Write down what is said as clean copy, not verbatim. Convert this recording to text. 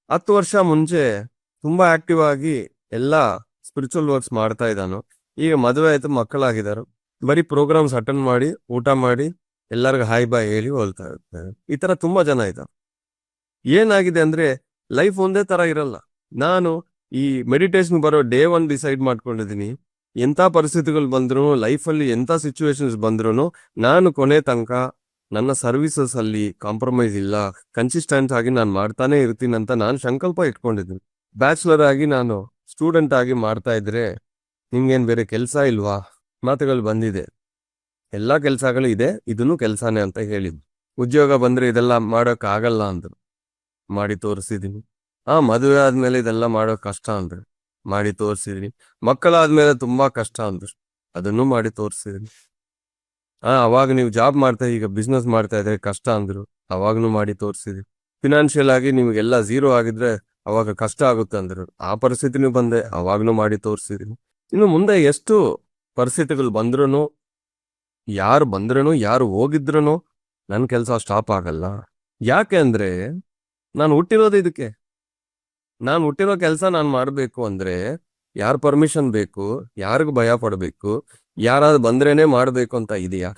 10 ವರ್ಷ ಮುಂಚೆ ತುಂಬಾ ಆಕ್ಟಿವ್ ಆಗಿ ಎಲ್ಲ ಸ್ಪಿರಿಚುವಲ್ ವರ್ಕ್ಸ್ ಮಾಡ್ತಾ ಇದ್ದಾನು. ಈಗ ಮದುವೆ ಆಯ್ತು, ಮಕ್ಕಳಾಗಿದ್ದಾರೆ. ಬರೀ ಪ್ರೋಗ್ರಾಮ್ಸ್ ಅಟೆಂಡ್ ಮಾಡಿ, ಊಟ ಮಾಡಿ, ಎಲ್ಲರಿಗೂ ಹಾಯ್ ಬಾಯ್ ಹೇಳಿ ಹೋಗ್ತಾ ಇರ್ತಾರೆ. ಈ ತರ ತುಂಬಾ ಜನ ಇದ್ದಾರೆ. ಏನಾಗಿದೆ ಅಂದ್ರೆ ಲೈಫ್ ಒಂದೇ ತರ ಇರಲ್ಲ. ನಾನು ಈ ಮೆಡಿಟೇಷನ್ ಬರೋ ಡೇ 1 ಡಿಸೈಡ್ ಮಾಡ್ಕೊಂಡಿದ್ದೀನಿ. ಎಂಥ ಪರಿಸ್ಥಿತಿಗಳು ಬಂದ್ರು, ಲೈಫಲ್ಲಿ ಎಂಥ ಸಿಚುವೇಶನ್ಸ್ ಬಂದ್ರು, ನಾನು ಕೊನೆ ತನಕ ನನ್ನ ಸರ್ವಿಸಸ್ ಅಲ್ಲಿ ಕಾಂಪ್ರಮೈಸ್ ಇಲ್ಲ, ಕನ್ಸಿಸ್ಟೆಂಟ್ ಆಗಿ ನಾನು ಮಾಡ್ತಾನೆ ಇರ್ತೀನಿ ಅಂತ ನಾನು ಸಂಕಲ್ಪ ಇಟ್ಕೊಂಡಿದ್ದೀನಿ. ಬ್ಯಾಚುಲರ್ ಆಗಿ ನಾನು ಸ್ಟೂಡೆಂಟ್ ಆಗಿ ಮಾಡ್ತಾ ಇದ್ರೆ ನಿಮ್ಗೇನ್ ಬೇರೆ ಕೆಲಸ ಇಲ್ವಾ ಮಾತುಗಳು ಬಂದಿದೆ. ಎಲ್ಲಾ ಕೆಲಸಗಳು ಇದೆ, ಇದನ್ನು ಕೆಲಸನೇ ಅಂತ ಹೇಳಿದ್ರು. ಉದ್ಯೋಗ ಬಂದ್ರೆ ಇದೆಲ್ಲ ಮಾಡೋಕ್ ಆಗಲ್ಲ ಅಂದ್ರು. ಮಾಡಿ ತೋರಿಸಿದೀನಿ. ಮದುವೆ ಆದ್ಮೇಲೆ ಇದೆಲ್ಲ ಮಾಡೋಕ್ ಕಷ್ಟ ಅಂದ್ರೆ ಮಾಡಿ ತೋರಿಸಿದೀನಿ. ಮಕ್ಕಳಾದ್ಮೇಲೆ ತುಂಬಾ ಕಷ್ಟ ಅಂದ್ರು, ಅದನ್ನು ಮಾಡಿ ತೋರಿಸಿದೀನಿ. ಅವಾಗ ನೀವು ಜಾಬ್ ಮಾಡ್ತಾ ಈಗ ಬಿಸ್ನೆಸ್ ಮಾಡ್ತಾ ಇದ್ರೆ ಕಷ್ಟ ಅಂದ್ರು, ಅವಾಗ್ನು ಮಾಡಿ ತೋರಿಸಿದೀನಿ. ಫಿನಾನ್ಷಿಯಲ್ ಆಗಿ ನಿಮ್ಗೆಲ್ಲ ಝೀರೋ ಆಗಿದ್ರೆ ಅವಾಗ ಕಷ್ಟ ಆಗುತ್ತೆ ಅಂದ್ರು, ಆ ಪರಿಸ್ಥಿತಿನೂ ಬಂದೆ, ಅವಾಗ್ನು ಮಾಡಿ ತೋರಿಸಿದೀನಿ. ಇನ್ನು ಮುಂದೆ ಎಷ್ಟು ಪರಿಸ್ಥಿತಿಗಳು ಬಂದ್ರೂ, ಯಾರು ಬಂದ್ರೂ ಯಾರು ಹೋಗಿದ್ರೂ ನನ್ನ ಕೆಲಸ ಸ್ಟಾಪ್ ಆಗಲ್ಲ. ಯಾಕೆ ಅಂದ್ರೆ ನಾನು ಹುಟ್ಟಿರೋದು ಇದಕ್ಕೆ. ನಾನು ಹುಟ್ಟಿರೋ ಕೆಲಸ ನಾನು ಮಾಡಬೇಕು ಅಂದ್ರೆ ಯಾರ ಪರ್ಮಿಷನ್ ಬೇಕು, ಯಾರಿಗೂ ಭಯ ಪಡಬೇಕು, ಯಾರಾದ್ರೂ ಬಂದ್ರೇನೆ ಮಾಡ್ಬೇಕು ಅಂತ ಇದೆಯಾ?